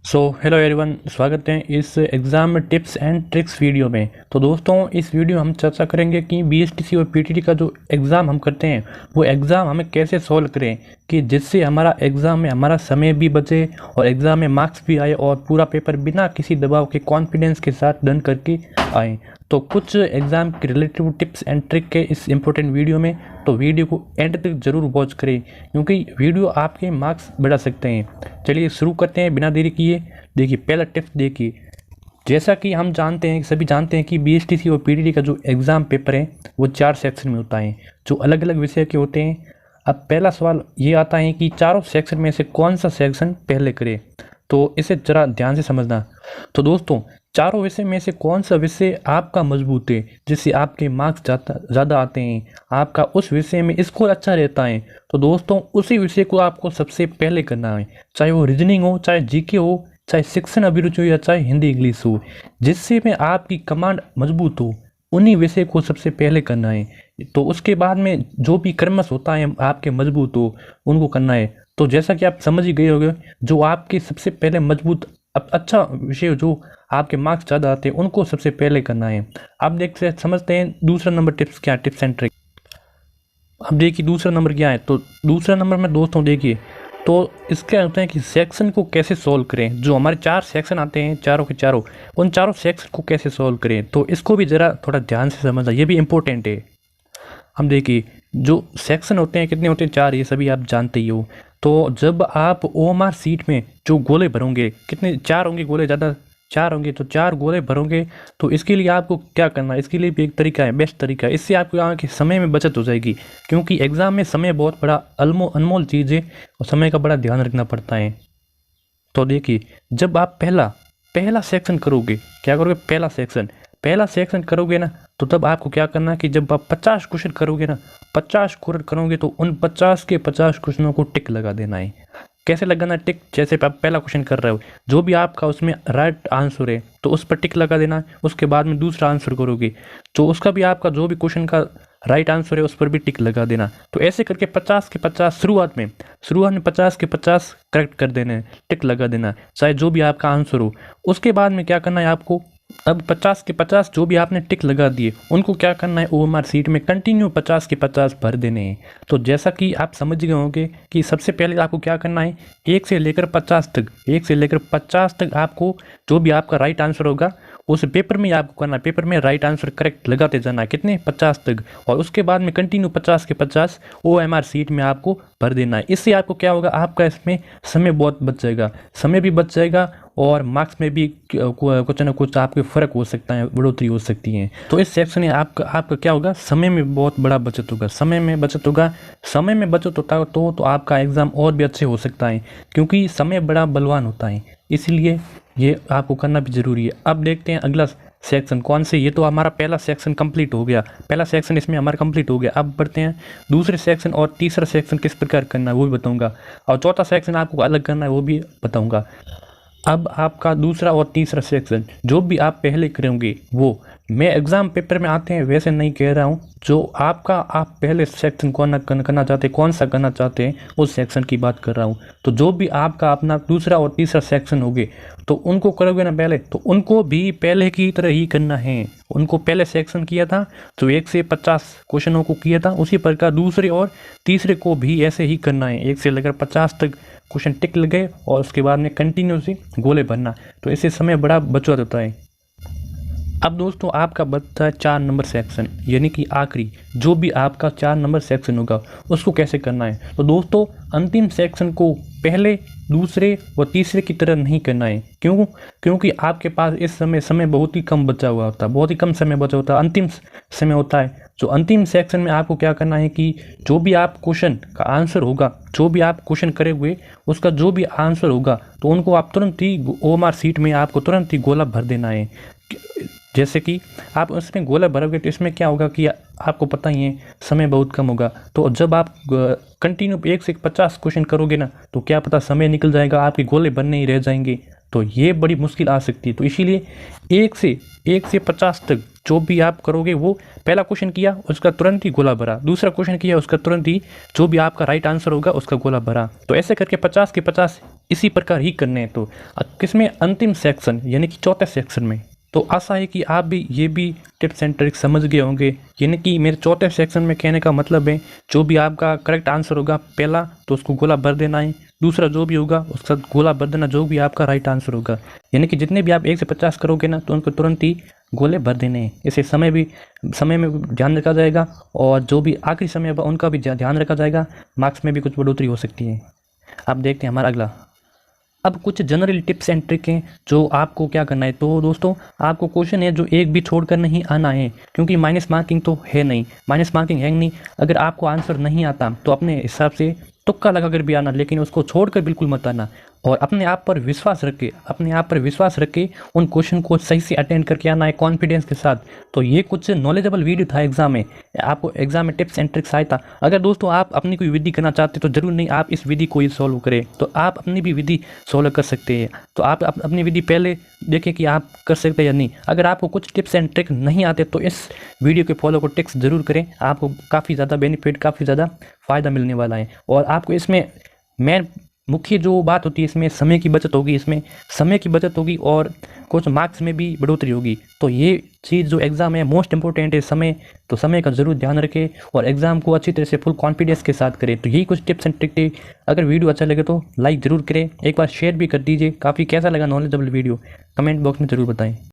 Hello everyone, स्वागत है इस exam tips and tricks video में। तो दोस्तों, इस वीडियो हम चर्चा करेंगे कि बीएसटीसी और पीटीटी का जो एग्ज़ाम हम करते हैं वो एग्ज़ाम हमें कैसे सॉल्व करें कि जिससे हमारा एग्ज़ाम में हमारा समय भी बचे और एग्ज़ाम में मार्क्स भी आए और पूरा पेपर बिना किसी दबाव के कॉन्फिडेंस के साथ डन करके आए। तो कुछ एग्ज़ाम के रिलेटिव टिप्स एंड ट्रिक के इस इम्पोर्टेंट वीडियो में, तो वीडियो को एंड तक ज़रूर वॉच करें क्योंकि वीडियो आपके मार्क्स बढ़ा सकते हैं। चलिए शुरू करते हैं बिना देरी किए। देखिए, पहला टिप्स देखिए, जैसा कि हम जानते हैं, सभी जानते हैं कि बीएसटीसी और पीटीटी का जो एग्ज़ाम पेपर है वो 4 सेक्शन में होता है जो अलग अलग विषय के होते हैं। अब पहला सवाल ये आता है कि चारों सेक्शन में से कौन सा सेक्शन पहले करें, तो इसे ज़रा ध्यान से समझना। तो दोस्तों, चारों विषय में से कौन सा विषय आपका मजबूत है, जिससे आपके मार्क्स ज़्यादा आते हैं, आपका उस विषय में स्कोर अच्छा रहता है, तो दोस्तों उसी विषय को आपको सबसे पहले करना है। चाहे वो रीजनिंग हो, चाहे जीके हो, चाहे शिक्षण अभिरुचि हो या चाहे हिंदी इंग्लिश हो, जिससे में आपकी कमांड मजबूत हो, उन्हीं विषय को सबसे पहले करना है। तो उसके बाद में जो भी क्रमश होता है आपके मजबूत हो उनको करना है। तो जैसा कि आप समझ ही गए होंगे, जो आपके सबसे पहले मजबूत अच्छा विषय जो आपके मार्क्स ज़्यादा आते हैं उनको सबसे पहले करना है। अब देखते समझते हैं दूसरा नंबर टिप्स क्या, टिप्स एंड ट्रिक। अब देखिए दूसरा नंबर क्या है। तो दूसरा नंबर में दोस्तों देखिए, तो इसके होते हैं कि सेक्शन को कैसे सॉल्व करें। जो हमारे 4 सेक्शन आते हैं चारों के चारों, उन चारों सेक्शन को कैसे सॉल्व करें, तो इसको भी ज़रा थोड़ा ध्यान से समझना, ये भी इम्पोर्टेंट है। हम देखिए, जो सेक्शन होते हैं कितने होते हैं, 4, ये सभी आप जानते ही हो। तो जब आप ओएमआर सीट में जो गोले भरोगे, कितने 4 होंगे गोले, ज़्यादा 4 होंगे, तो 4 गोले भरोगे। तो इसके लिए आपको क्या करना है, इसके लिए भी एक तरीका है, बेस्ट तरीका है। इससे आपको यहाँ के समय में बचत हो जाएगी, क्योंकि एग्ज़ाम में समय बहुत बड़ा अनमोल चीज़ है और समय का बड़ा ध्यान रखना पड़ता है। तो देखिए, जब आप पहला सेक्शन करोगे, क्या करोगे, पहला सेक्शन करोगे ना, तो तब आपको क्या करना है कि जब आप 50 क्वेश्चन करोगे ना, 50 क्वेश्चन करोगे तो उन 50 के 50 क्वेश्चनों को टिक लगा देना है। कैसे लगाना टिक, जैसे आप पहला क्वेश्चन कर रहे हो, जो भी आपका उसमें राइट आंसर है तो उस पर टिक लगा देना है। उसके बाद में दूसरा आंसर करोगे तो उसका भी आपका जो भी क्वेश्चन का राइट आंसर है उस पर भी टिक लगा देना। तो ऐसे करके 50 के 50 शुरुआत में 50 के 50 करेक्ट कर देना है, टिक लगा देना है, चाहे जो भी आपका आंसर हो। उसके बाद में क्या करना है आपको, अब 50 के 50 जो भी आपने टिक लगा दिए उनको क्या करना है, ओएमआर सीट में कंटिन्यू 50 के 50 भर देने हैं। तो जैसा कि आप समझ गए होंगे कि सबसे पहले आपको क्या करना है, 1 से लेकर 50 तक आपको जो भी आपका राइट आंसर होगा उस पेपर में आपको करना है, पेपर में राइट आंसर करेक्ट लगाते जाना है, कितने 50 तक। और उसके बाद में कंटिन्यू 50 के 50 ओएमआर सीट में आपको भर देना है। इससे आपको क्या होगा, आपका इसमें समय बहुत बच जाएगा, समय भी बच जाएगा और मार्क्स में भी कुछ ना कुछ आपके फ़र्क हो सकता है, बढ़ोतरी हो सकती है। तो इस सेक्शन में आपका क्या होगा, समय में बहुत बड़ा बचत होगा, समय में बचत होता है तो आपका एग्ज़ाम और भी अच्छे हो सकता है, क्योंकि समय बड़ा बलवान होता है, इसलिए ये आपको करना भी ज़रूरी है। अब देखते हैं अगला सेक्शन कौन से। ये तो हमारा पहला सेक्शन कंप्लीट हो गया, पहला सेक्शन इसमें हमारा कंप्लीट हो गया। अब बढ़ते हैं दूसरे सेक्शन, और तीसरा सेक्शन किस प्रकार करना है वो भी बताऊंगा, और चौथा सेक्शन आपको अलग करना है वो भी बताऊंगा। अब आपका दूसरा और तीसरा सेक्शन जो भी आप पहले करेंगे, वो मैं एग्ज़ाम पेपर में आते हैं वैसे नहीं कह रहा हूँ, जो आपका आप पहले सेक्शन कौन करना चाहते हैं, कौन सा करना चाहते हैं, उस सेक्शन की बात कर रहा हूँ। तो जो भी आपका अपना दूसरा और तीसरा सेक्शन होंगे तो उनको करोगे ना पहले, तो उनको भी पहले की तरह ही करना है। उनको पहले सेक्शन किया था तो 1 से 50 क्वेश्चनों को किया था, उसी प्रकार दूसरे और तीसरे को भी ऐसे ही करना है, 1 से लेकर 50 तक क्वेश्चन टिक लगे और उसके बाद में कंटिन्यूसली गोले भरना। तो इससे समय बड़ा बचत होता है। अब दोस्तों, आपका बचता है 4 नंबर सेक्शन, यानी कि आखिरी जो भी आपका 4 नंबर सेक्शन होगा उसको कैसे करना है। तो दोस्तों, अंतिम सेक्शन को पहले, दूसरे व तीसरे की तरह नहीं करना है। क्योंकि आपके पास इस समय बहुत ही कम बचा हुआ होता है, बहुत ही कम समय बचा होता है, अंतिम समय होता है। जो अंतिम सेक्शन में आपको क्या करना है कि जो भी आप क्वेश्चन का आंसर होगा, जो भी आप क्वेश्चन करे हुए उसका जो भी आंसर होगा, तो उनको आप तुरंत ही ओएमआर सीट में आपको तुरंत ही गोला भर देना है। जैसे कि आप उसमें गोला भरोगे तो इसमें क्या होगा कि आपको पता ही है समय बहुत कम होगा। तो जब आप कंटिन्यू 1 से 50 क्वेश्चन करोगे ना, तो क्या पता समय निकल जाएगा, आपके गोले बनने ही रह जाएंगे, तो ये बड़ी मुश्किल आ सकती है। तो इसीलिए 1 से 50 तक जो भी आप करोगे, वो पहला क्वेश्चन किया उसका तुरंत ही गोला भरा, दूसरा क्वेश्चन किया उसका तुरंत ही जो भी आपका राइट आंसर होगा उसका गोला भरा। तो ऐसे करके 50 के 50 इसी प्रकार ही करने हैं। तो किसमें, अंतिम सेक्शन यानी कि चौथे सेक्शन में। तो आशा है कि आप भी ये भी टिप्स एंड ट्रिक्स समझ गए होंगे। यानी कि मेरे चौथे सेक्शन में कहने का मतलब है, जो भी आपका करेक्ट आंसर होगा पहला तो उसको गोला भर देना है, दूसरा जो भी होगा उसका गोला भर देना जो भी आपका राइट आंसर होगा। यानी कि जितने भी आप 1 से 50 करोगे ना तो उनको तुरंत ही गोले भर देने हैं। इससे समय में ध्यान रखा जाएगा और जो भी आखिरी समय होगा उनका भी ध्यान रखा जाएगा। मार्क्स में भी कुछ बढ़ोतरी हो सकती है। अब देखते हैं हमारा अगला। अब कुछ जनरल टिप्स एंड ट्रिक हैं जो आपको क्या करना है। तो दोस्तों आपको क्वेश्चन है जो एक भी छोड़कर नहीं आना है, क्योंकि माइनस मार्किंग तो है नहीं, माइनस मार्किंग है नहीं। अगर आपको आंसर नहीं आता तो अपने हिसाब से तुक्का लगा कर भी आना, लेकिन उसको छोड़कर बिल्कुल मत आना। और अपने आप पर विश्वास रख के उन क्वेश्चन को सही से अटेंड करके आना है कॉन्फिडेंस के साथ। तो ये कुछ नॉलेजेबल वीडियो था एग्जाम में, आपको एग्जाम में टिप्स एंड ट्रिक्स आया था। अगर दोस्तों आप अपनी कोई विधि करना चाहते तो जरूर नहीं आप इस विधि को ही सॉल्व करें, तो आप अपनी भी विधि सॉल्व कर सकते हैं। तो आप अपनी विधि पहले देखें कि आप कर सकते हैं या नहीं। अगर आपको कुछ टिप्स एंड ट्रिक नहीं आते तो इस वीडियो के फॉलो को टिक्स जरूर करें, आपको काफ़ी ज़्यादा बेनिफिट, काफ़ी ज़्यादा फ़ायदा मिलने वाला है। और आपको इसमें मेन मुख्य जो बात होती है, इसमें समय की बचत होगी और कुछ मार्क्स में भी बढ़ोतरी होगी। तो ये चीज़ जो एग्ज़ाम है मोस्ट इंपॉर्टेंट है, समय। तो समय का ज़रूर ध्यान रखें और एग्ज़ाम को अच्छी तरह से फुल कॉन्फिडेंस के साथ करें। तो यही कुछ टिप्स एंड ट्रिक थे। अगर वीडियो अच्छा लगे तो लाइक ज़रूर करें, एक बार शेयर भी कर दीजिए। काफ़ी कैसा लगा नॉलेजेबल वीडियो कमेंट बॉक्स में ज़रूर बताएं।